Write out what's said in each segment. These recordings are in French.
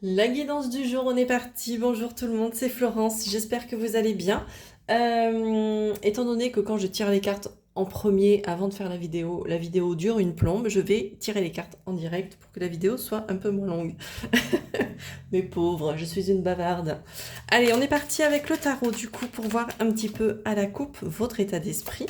La guidance du jour, on est parti. Bonjour tout le monde, c'est Florence. J'espère que vous allez bien. Étant donné que quand je tire les cartes en premier, avant de faire la vidéo dure une plombe, je vais tirer les cartes en direct pour que la vidéo soit un peu moins longue. Mais pauvre, je suis une bavarde. Allez, on est parti avec le tarot du coup pour voir un petit peu à la coupe votre état d'esprit.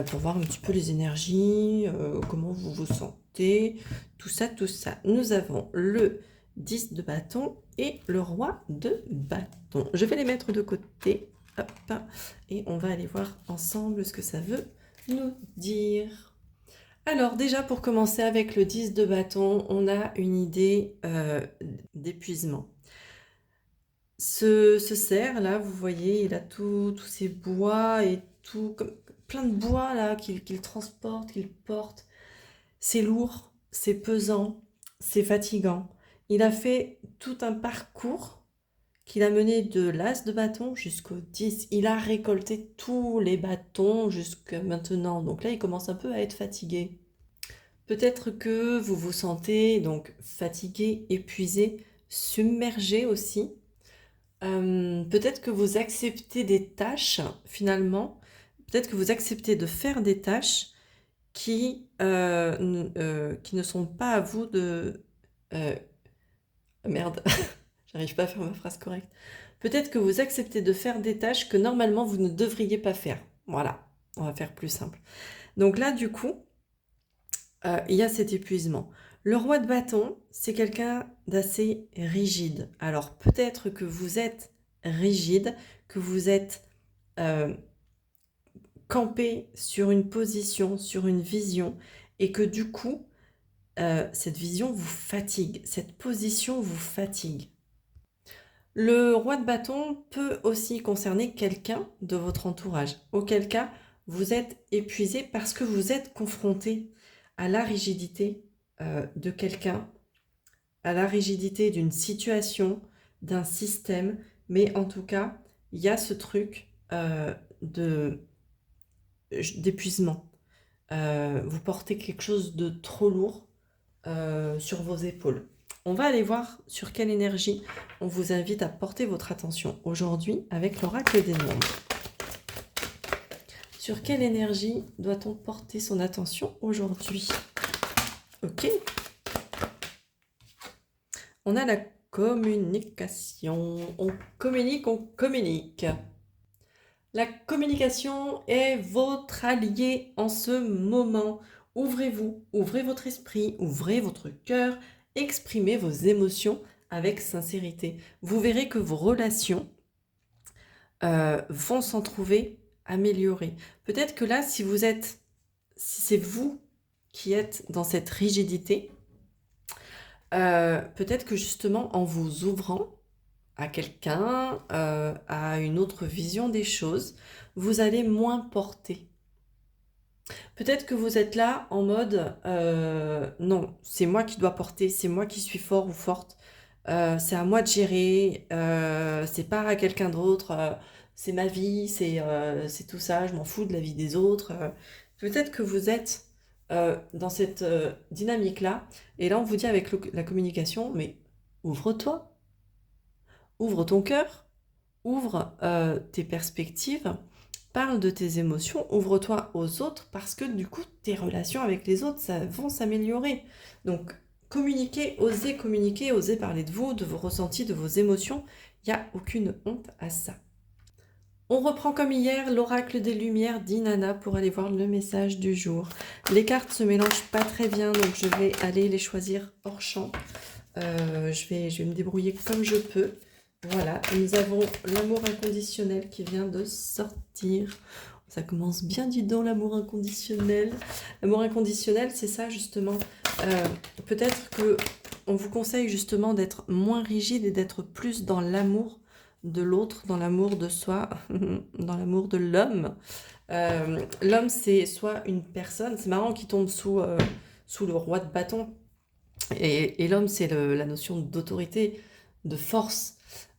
Pour voir un petit peu les énergies, comment vous vous sentez, tout ça, tout ça. Nous avons le 10 de bâton et le roi de bâton. Je vais les mettre de côté, hop, et on va aller voir ensemble ce que ça veut nous dire. Alors déjà, pour commencer avec le 10 de bâton, on a une idée d'épuisement. Ce cerf là, vous voyez, il a tous ces bois et tout, comme plein de bois là qu'il transporte, qu'il porte. C'est lourd, c'est pesant, c'est fatigant. Il a fait tout un parcours qu'il a mené de l'as de bâton jusqu'au 10. Il a récolté tous les bâtons jusqu'à maintenant. Donc là, il commence un peu à être fatigué. Peut-être que vous vous sentez donc fatigué, épuisé, submergé aussi. Peut-être que vous acceptez des tâches, finalement, peut-être que vous acceptez de faire des tâches qui ne sont pas à vous de... euh, merde, j'arrive pas à faire ma phrase correcte. Peut-être que vous acceptez de faire des tâches que normalement vous ne devriez pas faire. Voilà, on va faire plus simple. Donc là, du coup, il y a cet épuisement. Le roi de bâton, c'est quelqu'un d'assez rigide. Alors peut-être que vous êtes rigide, que vous êtes euh, campé sur une position, sur une vision, et que du coup, cette vision vous fatigue, cette position vous fatigue. Le roi de bâton peut aussi concerner quelqu'un de votre entourage, auquel cas vous êtes épuisé parce que vous êtes confronté à la rigidité de quelqu'un, à la rigidité d'une situation, d'un système, mais en tout cas, il y a ce truc d'épuisement. Vous portez quelque chose de trop lourd sur vos épaules. On va aller voir sur quelle énergie on vous invite à porter votre attention aujourd'hui avec l'oracle des nombres. Sur quelle énergie doit-on porter son attention aujourd'hui? Ok. On a la communication. On communique, on communique. La communication est votre allié en ce moment. Ouvrez-vous, ouvrez votre esprit, ouvrez votre cœur, exprimez vos émotions avec sincérité. Vous verrez que vos relations vont s'en trouver améliorées. Peut-être que là, si c'est vous qui êtes dans cette rigidité, peut-être que justement en vous ouvrant à quelqu'un, à une autre vision des choses, vous allez moins porter. Peut-être que vous êtes là en mode non, c'est moi qui dois porter, c'est moi qui suis fort ou forte, c'est à moi de gérer, c'est pas à quelqu'un d'autre, c'est ma vie, c'est tout ça, je m'en fous de la vie des autres. Peut-être que vous êtes dans cette dynamique-là, et là on vous dit avec la communication, mais ouvre-toi, ouvre ton cœur, ouvre tes perspectives, parle de tes émotions, ouvre-toi aux autres parce que du coup, tes relations avec les autres ça, vont s'améliorer. Donc, communiquer, osez parler de vous, de vos ressentis, de vos émotions. Il n'y a aucune honte à ça. On reprend comme hier l'oracle des lumières d'Inanna pour aller voir le message du jour. Les cartes se mélangent pas très bien, donc je vais aller les choisir hors champ. Je vais me débrouiller comme je peux. Voilà, nous avons l'amour inconditionnel qui vient de sortir. Ça commence bien, dis donc, l'amour inconditionnel. L'amour inconditionnel, c'est ça justement. Peut-être que on vous conseille justement d'être moins rigide et d'être plus dans l'amour de l'autre, dans l'amour de soi, dans l'amour de l'homme. L'homme, c'est soit une personne, c'est marrant qu'il tombe sous le roi de bâton, et l'homme, c'est la notion d'autorité, de force.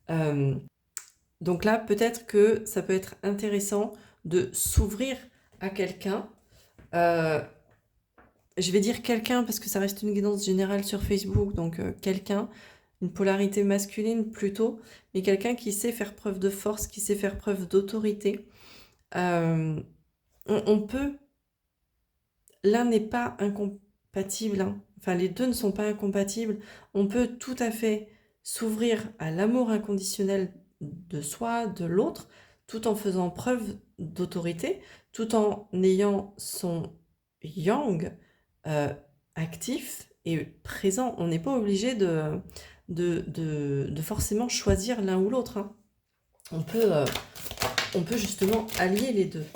Euh, donc là, peut-être que ça peut être intéressant de s'ouvrir à quelqu'un, euh, je vais dire quelqu'un parce que ça reste une guidance générale sur Facebook, donc quelqu'un, une polarité masculine plutôt, mais quelqu'un qui sait faire preuve de force, qui sait faire preuve d'autorité. On peut, l'un n'est pas incompatible, hein. Enfin les deux ne sont pas incompatibles. On peut tout à fait s'ouvrir à l'amour inconditionnel de soi, de l'autre, tout en faisant preuve d'autorité, tout en ayant son yang actif et présent. On n'est pas obligé de forcément choisir l'un ou l'autre, hein. On peut justement allier les deux.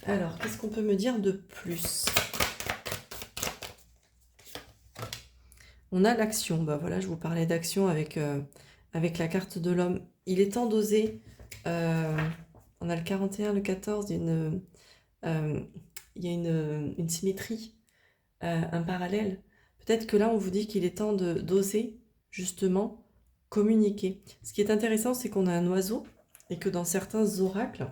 Alors, qu'est-ce qu'on peut me dire de plus? On a l'action. Bah voilà, je vous parlais d'action avec la carte de l'homme. Il est temps d'oser. On a le 41, le 14, il y a une symétrie, un parallèle. Peut-être que là, on vous dit qu'il est temps d'oser, justement, communiquer. Ce qui est intéressant, c'est qu'on a un oiseau et que dans certains oracles,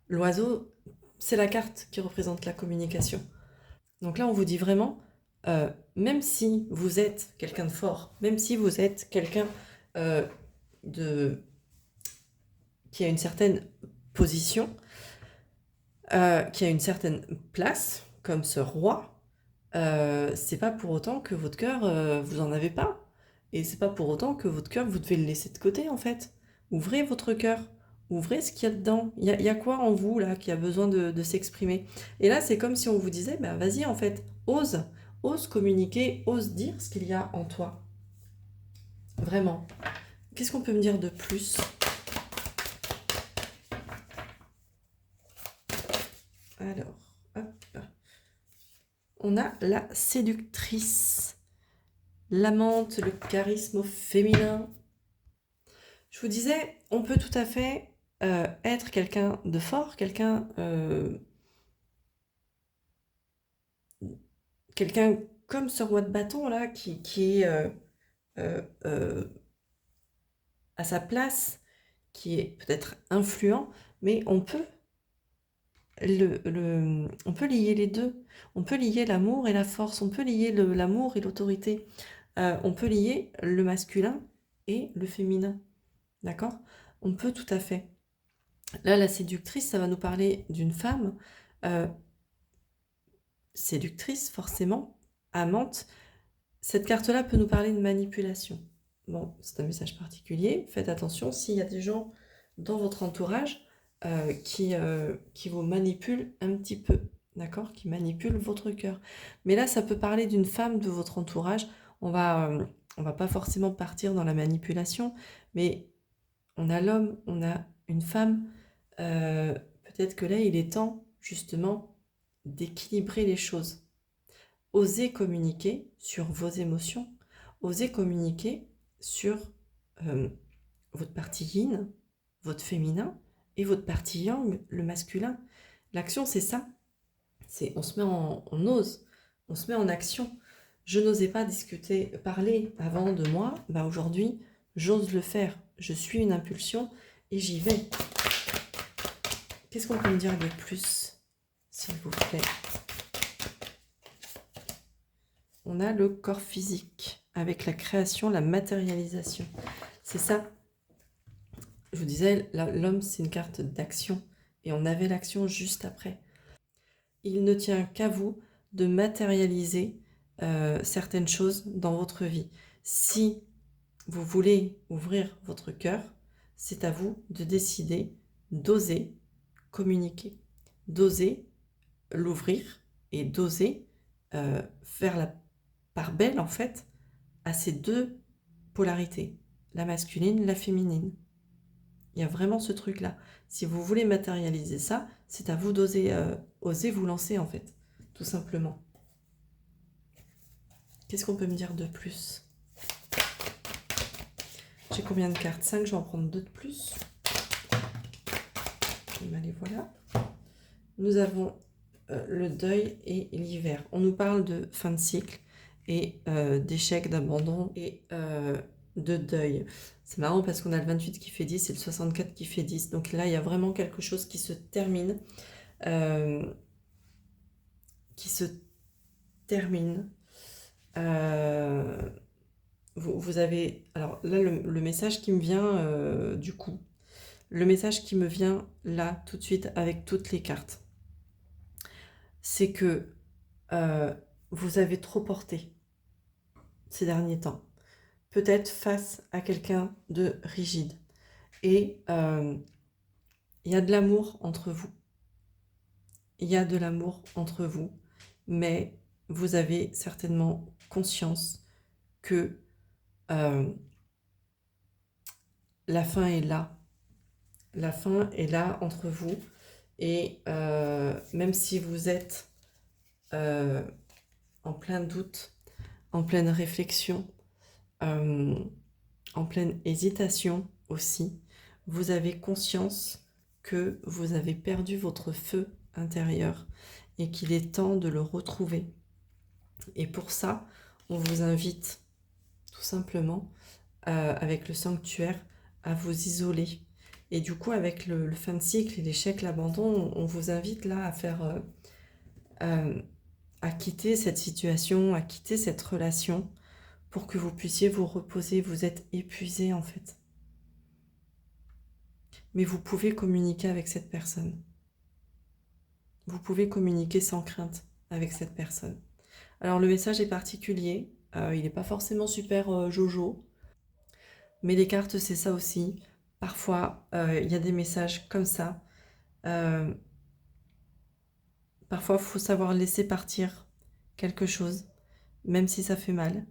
l'oiseau, c'est la carte qui représente la communication. Donc là, on vous dit vraiment, même si vous êtes quelqu'un de fort, même si vous êtes quelqu'un qui a une certaine position, qui a une certaine place, comme ce roi, c'est pas pour autant que votre cœur, vous en avez pas. Et c'est pas pour autant que votre cœur, vous devez le laisser de côté, en fait. Ouvrez votre cœur. Ouvrez ce qu'il y a dedans. Il y a quoi en vous, là, qui a besoin de s'exprimer? Et là, c'est comme si on vous disait, bah, vas-y, en fait, ose. Ose communiquer, ose dire ce qu'il y a en toi. Vraiment. Qu'est-ce qu'on peut me dire de plus? Alors, hop. On a la séductrice, l'amante, le charisme féminin. Je vous disais, on peut tout à fait être quelqu'un de fort, quelqu'un comme ce roi de bâton là, qui est à sa place, qui est peut-être influent, mais on peut on peut lier les deux. On peut lier l'amour et la force, on peut lier l'amour et l'autorité. On peut lier le masculin et le féminin. D'accord? On peut tout à fait. Là, la séductrice, ça va nous parler d'une femme séductrice, forcément, amante. Cette carte-là peut nous parler de manipulation. Bon, c'est un message particulier. Faites attention s'il y a des gens dans votre entourage qui vous manipulent un petit peu, d'accord? Qui manipulent votre cœur. Mais là, ça peut parler d'une femme de votre entourage. On va pas forcément partir dans la manipulation, mais on a l'homme, on a une femme. Peut-être que là, il est temps, justement, d'équilibrer les choses. Osez communiquer sur vos émotions. Osez communiquer sur votre partie yin, votre féminin, et votre partie yang, le masculin. L'action, c'est ça. On ose, on se met en action. Je n'osais pas parler avant de moi. Bah aujourd'hui, j'ose le faire. Je suis une impulsion et j'y vais. Qu'est-ce qu'on peut me dire de plus, s'il vous plaît? On a le corps physique avec la création, la matérialisation. C'est ça. Je vous disais, l'homme, c'est une carte d'action. Et on avait l'action juste après. Il ne tient qu'à vous de matérialiser certaines choses dans votre vie. Si vous voulez ouvrir votre cœur, c'est à vous de décider d'oser communiquer, d'oser l'ouvrir et d'oser faire la part belle, en fait, à ces deux polarités, la masculine, la féminine. Il y a vraiment ce truc-là. Si vous voulez matérialiser ça, c'est à vous d'oser oser vous lancer, en fait, tout simplement. Qu'est-ce qu'on peut me dire de plus? J'ai combien de cartes? 5, je vais en prendre 2 de plus. Allez, voilà. Nous avons le deuil et l'hiver. On nous parle de fin de cycle et d'échec, d'abandon et de deuil. C'est marrant parce qu'on a le 28 qui fait 10 et le 64 qui fait 10. Donc là, il y a vraiment quelque chose qui se termine. qui se termine. Vous avez... Alors là, le message qui me vient du coup, le message qui me vient là tout de suite avec toutes les cartes, c'est que vous avez trop porté ces derniers temps. Peut-être face à quelqu'un de rigide. Et il y a de l'amour entre vous. Il y a de l'amour entre vous, mais vous avez certainement conscience que la fin est là. La fin est là entre vous. Et même si vous êtes en plein doute, en pleine réflexion, en pleine hésitation aussi, vous avez conscience que vous avez perdu votre feu intérieur et qu'il est temps de le retrouver. Et pour ça, on vous invite tout simplement avec le sanctuaire à vous isoler. Et du coup, avec le fin de cycle et l'échec, l'abandon, on vous invite là à faire... à quitter cette situation, à quitter cette relation pour que vous puissiez vous reposer. Vous êtes épuisé en fait. Mais vous pouvez communiquer avec cette personne. Vous pouvez communiquer sans crainte avec cette personne. Alors le message est particulier, il n'est pas forcément super jojo, mais les cartes c'est ça aussi. Parfois il y a des messages comme ça. Parfois il faut savoir laisser partir quelque chose, même si ça fait mal.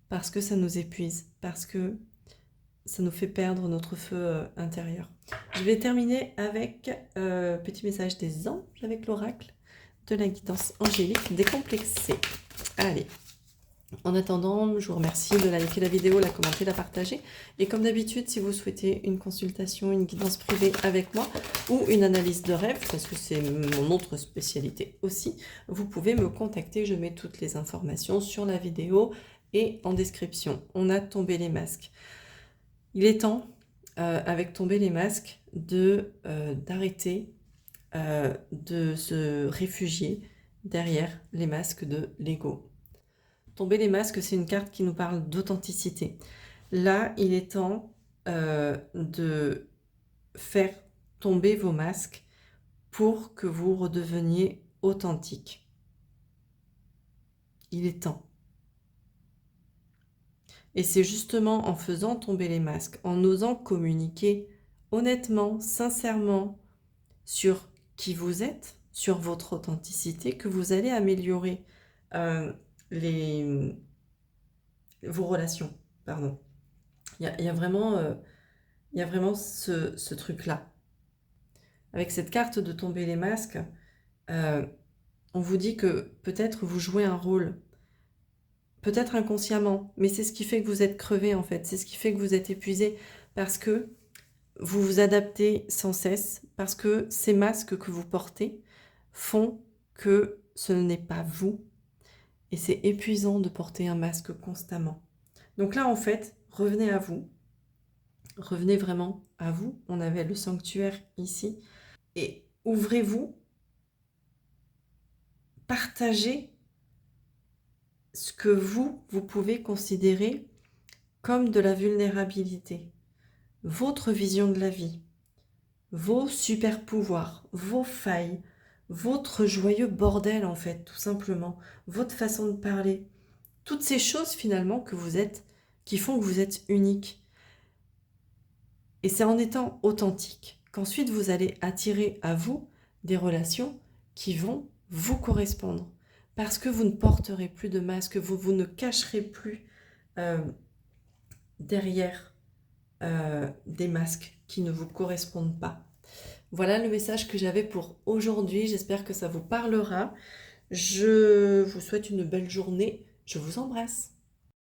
Parce que ça nous épuise, parce que ça nous fait perdre notre feu intérieur. Je vais terminer avec petit message des anges avec l'oracle de la guidance angélique décomplexée. Allez, en attendant, je vous remercie de liker la vidéo, la commenter, la partager. Et comme d'habitude, si vous souhaitez une consultation, une guidance privée avec moi ou une analyse de rêve, parce que c'est mon autre spécialité aussi, vous pouvez me contacter. Je mets toutes les informations sur la vidéo et en description. On a tombé les masques. Il est temps, avec tomber les masques, d'arrêter de se réfugier derrière les masques de l'ego. Tomber les masques, c'est une carte qui nous parle d'authenticité. Là, il est temps de faire tomber vos masques pour que vous redeveniez authentique. Il est temps. Et c'est justement en faisant tomber les masques, en osant communiquer honnêtement, sincèrement sur qui vous êtes, sur votre authenticité, que vous allez améliorer vos relations. Pardon. Il y a vraiment ce truc-là. Avec cette carte de tomber les masques, on vous dit que peut-être vous jouez un rôle, peut-être inconsciemment, mais c'est ce qui fait que vous êtes crevé en fait, c'est ce qui fait que vous êtes épuisé, parce que vous vous adaptez sans cesse, parce que ces masques que vous portez font que ce n'est pas vous, et c'est épuisant de porter un masque constamment. Donc là en fait, revenez à vous, revenez vraiment à vous, on avait le sanctuaire ici, et ouvrez-vous, partagez ce que vous pouvez considérer comme de la vulnérabilité, votre vision de la vie, vos super pouvoirs, vos failles, votre joyeux bordel en fait, tout simplement, votre façon de parler, toutes ces choses finalement que vous êtes, qui font que vous êtes unique. Et c'est en étant authentique qu'ensuite vous allez attirer à vous des relations qui vont vous correspondre. Parce que vous ne porterez plus de masque, vous ne cacherez plus derrière des masques qui ne vous correspondent pas. Voilà le message que j'avais pour aujourd'hui. J'espère que ça vous parlera. Je vous souhaite une belle journée. Je vous embrasse.